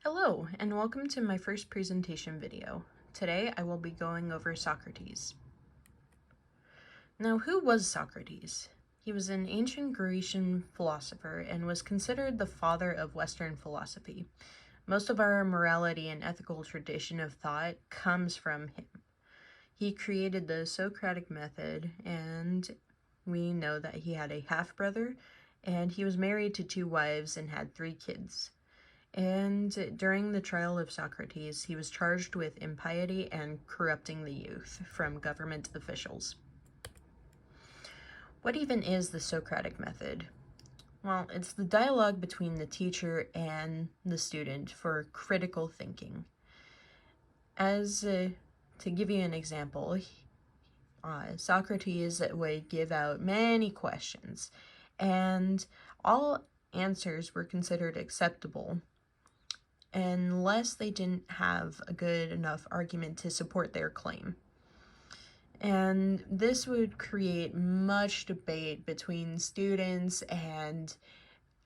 Hello, and welcome to my first presentation video. Today I will be going over Socrates. Now, who was Socrates? He was an ancient Grecian philosopher and was considered the father of Western philosophy. Most of our morality and ethical tradition of thought comes from him. He created the Socratic method, and we know that he had a half-brother, and he was married to 2 wives and had 3 kids. And during the trial of Socrates, he was charged with impiety and corrupting the youth from government officials. What even is the Socratic method? Well, it's the dialogue between the teacher and the student for critical thinking. To give you an example, Socrates would give out many questions, and all answers were considered acceptable unless they didn't have a good enough argument to support their claim. And this would create much debate between students, and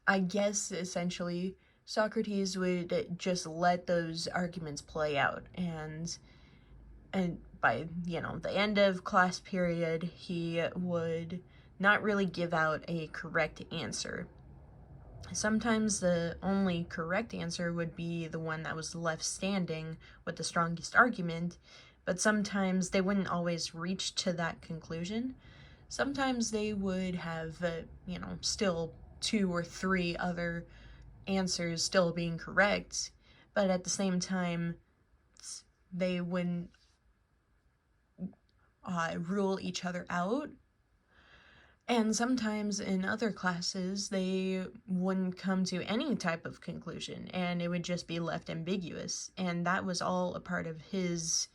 I guess essentially Socrates would just let those arguments play out, and by the end of class period, he would not really give out a correct answer. Sometimes the only correct answer would be the one that was left standing with the strongest argument, but sometimes they wouldn't always reach to that conclusion. Sometimes they would have, still 2 or 3 other answers still being correct, but at the same time, they wouldn't rule each other out. And sometimes in other classes, they wouldn't come to any type of conclusion, and it would just be left ambiguous. And that was all a part of his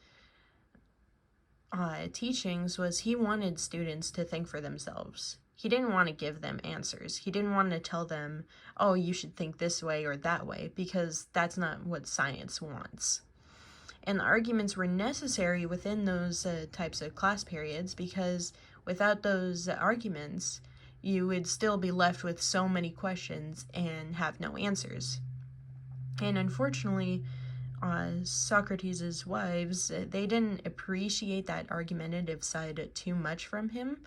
teachings, was he wanted students to think for themselves. He didn't want to give them answers. He didn't want to tell them, oh, you should think this way or that way, because that's not what science wants. And the arguments were necessary within those types of class periods, because without those arguments, you would still be left with so many questions and have no answers. And unfortunately, Socrates' wives, they didn't appreciate that argumentative side too much from him,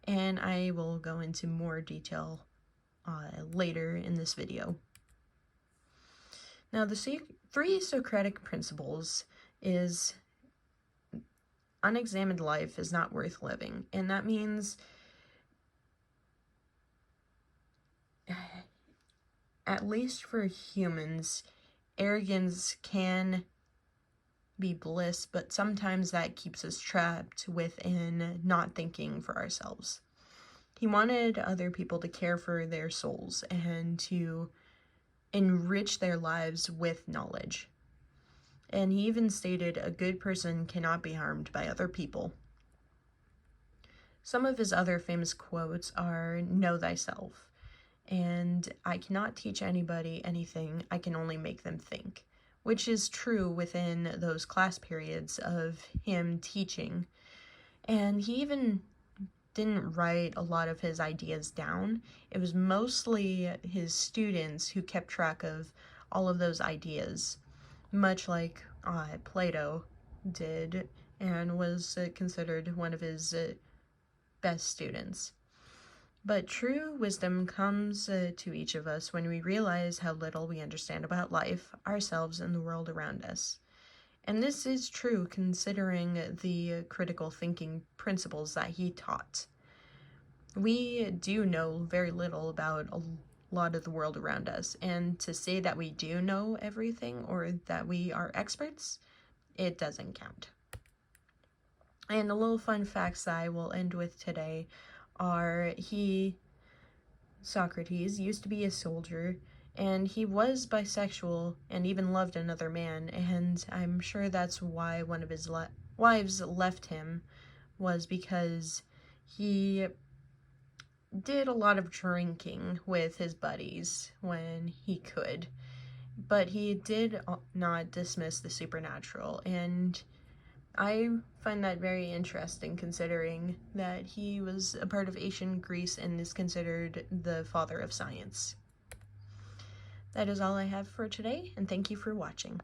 and I will go into more detail later in this video. Now, the 3 Socratic principles is unexamined life is not worth living, and that means at least for humans, arrogance can be bliss, but sometimes that keeps us trapped within not thinking for ourselves. He wanted other people to care for their souls and to enrich their lives with knowledge. And he even stated a good person cannot be harmed by other people. Some of his other famous quotes are, "Know thyself," and "I cannot teach anybody anything, I can only make them think," which is true within those class periods of him teaching. And he even didn't write a lot of his ideas down. It was mostly his students who kept track of all of those ideas, much like Plato did, and was considered one of his best students. But true wisdom comes to each of us when we realize how little we understand about life, ourselves, and the world around us. And this is true considering the critical thinking principles that he taught. We do know very little about a lot of the world around us, and to say that we do know everything or that we are experts, it doesn't count. And the little fun facts that I will end with today are Socrates, used to be a soldier, and he was bisexual and even loved another man, and I'm sure that's why one of his wives left him, was because he did a lot of drinking with his buddies when he could, but he did not dismiss the supernatural, and I find that very interesting considering that he was a part of ancient Greece and is considered the father of science. That is all I have for today, and thank you for watching.